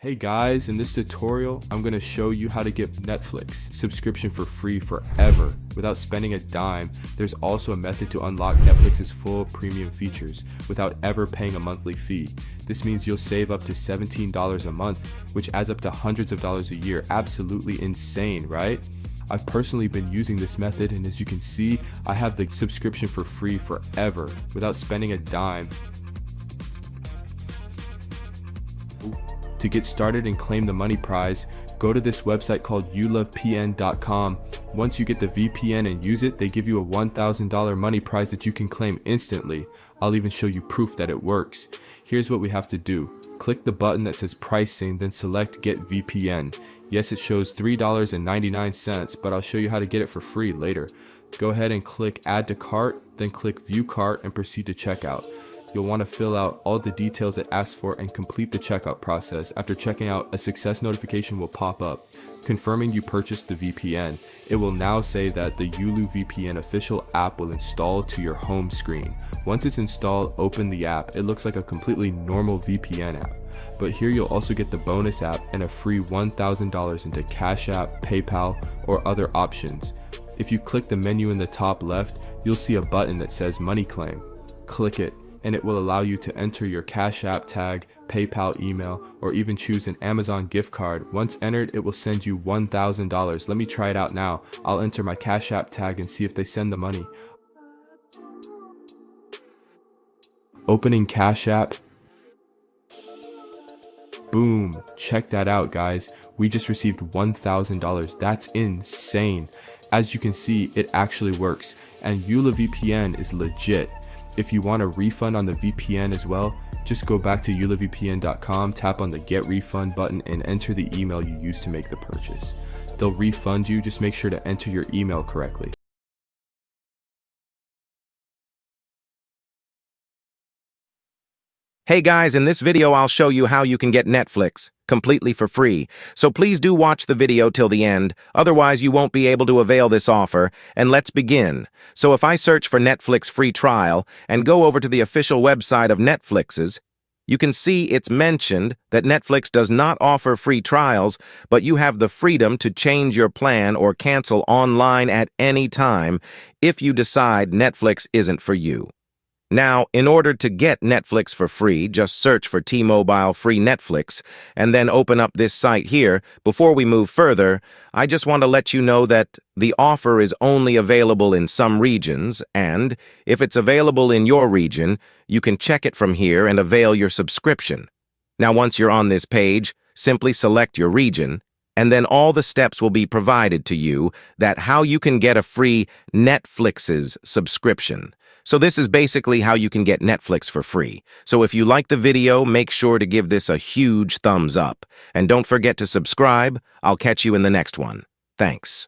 Hey guys, in this tutorial, I'm going to show you how to get Netflix subscription for free forever without spending a dime. There's also a method to unlock Netflix's full premium features without ever paying a monthly fee. This means you'll save up to $17 a month, which adds up to hundreds of dollars a year. Absolutely insane, right? I've personally been using this method, and as you can see, I have the subscription for free forever without spending a dime. To get started and claim the money prize, go to this website called youlovepn.com. Once you get the VPN and use it, they give you a $1,000 money prize that you can claim instantly. I'll even show you proof that it works. Here's what we have to do. Click the button that says pricing, then select get VPN. Yes, it shows $3.99, but I'll show you how to get it for free later. Go ahead and click add to cart, then click view cart and proceed to checkout. You'll want to fill out all the details it asks for and complete the checkout process. After checking out, a success notification will pop up, confirming you purchased the VPN. It will now say that the Yulu VPN official app will install to your home screen. Once it's installed, open the app. It looks like a completely normal VPN app. But here you'll also get the bonus app and a free $1,000 into Cash App, PayPal, or other options. If you click the menu in the top left, you'll see a button that says Money Claim. Click it, and it will allow you to enter your Cash App tag, PayPal email, or even choose an Amazon gift card. Once entered, it will send you $1,000. Let me try it out now. I'll enter my Cash App tag and see if they send the money. Opening Cash App. Boom, check that out guys. We just received $1,000. That's insane. As you can see, it actually works, and Yula VPN is legit. If you want a refund on the VPN as well, just go back to youlovepn.com, tap on the get refund button and enter the email you used to make the purchase. They'll refund you, just make sure to enter your email correctly. Hey guys, in this video I'll show you how you can get Netflix completely for free. So please do watch the video till the end, otherwise you won't be able to avail this offer. And let's begin. So if I search for Netflix free trial and go over to the official website of Netflix's, you can see it's mentioned that Netflix does not offer free trials, but you have the freedom to change your plan or cancel online at any time if you decide Netflix isn't for you. Now, in order to get Netflix for free, just search for T-Mobile free Netflix and then open up this site here. Before we move further, I just want to let you know that the offer is only available in some regions, and if it's available in your region, you can check it from here and avail your subscription. Now, once you're on this page, simply select your region, and then all the steps will be provided to you that how you can get a free Netflix's subscription. So this is basically how you can get Netflix for free. So if you like the video, make sure to give this a huge thumbs up. And don't forget to subscribe. I'll catch you in the next one. Thanks.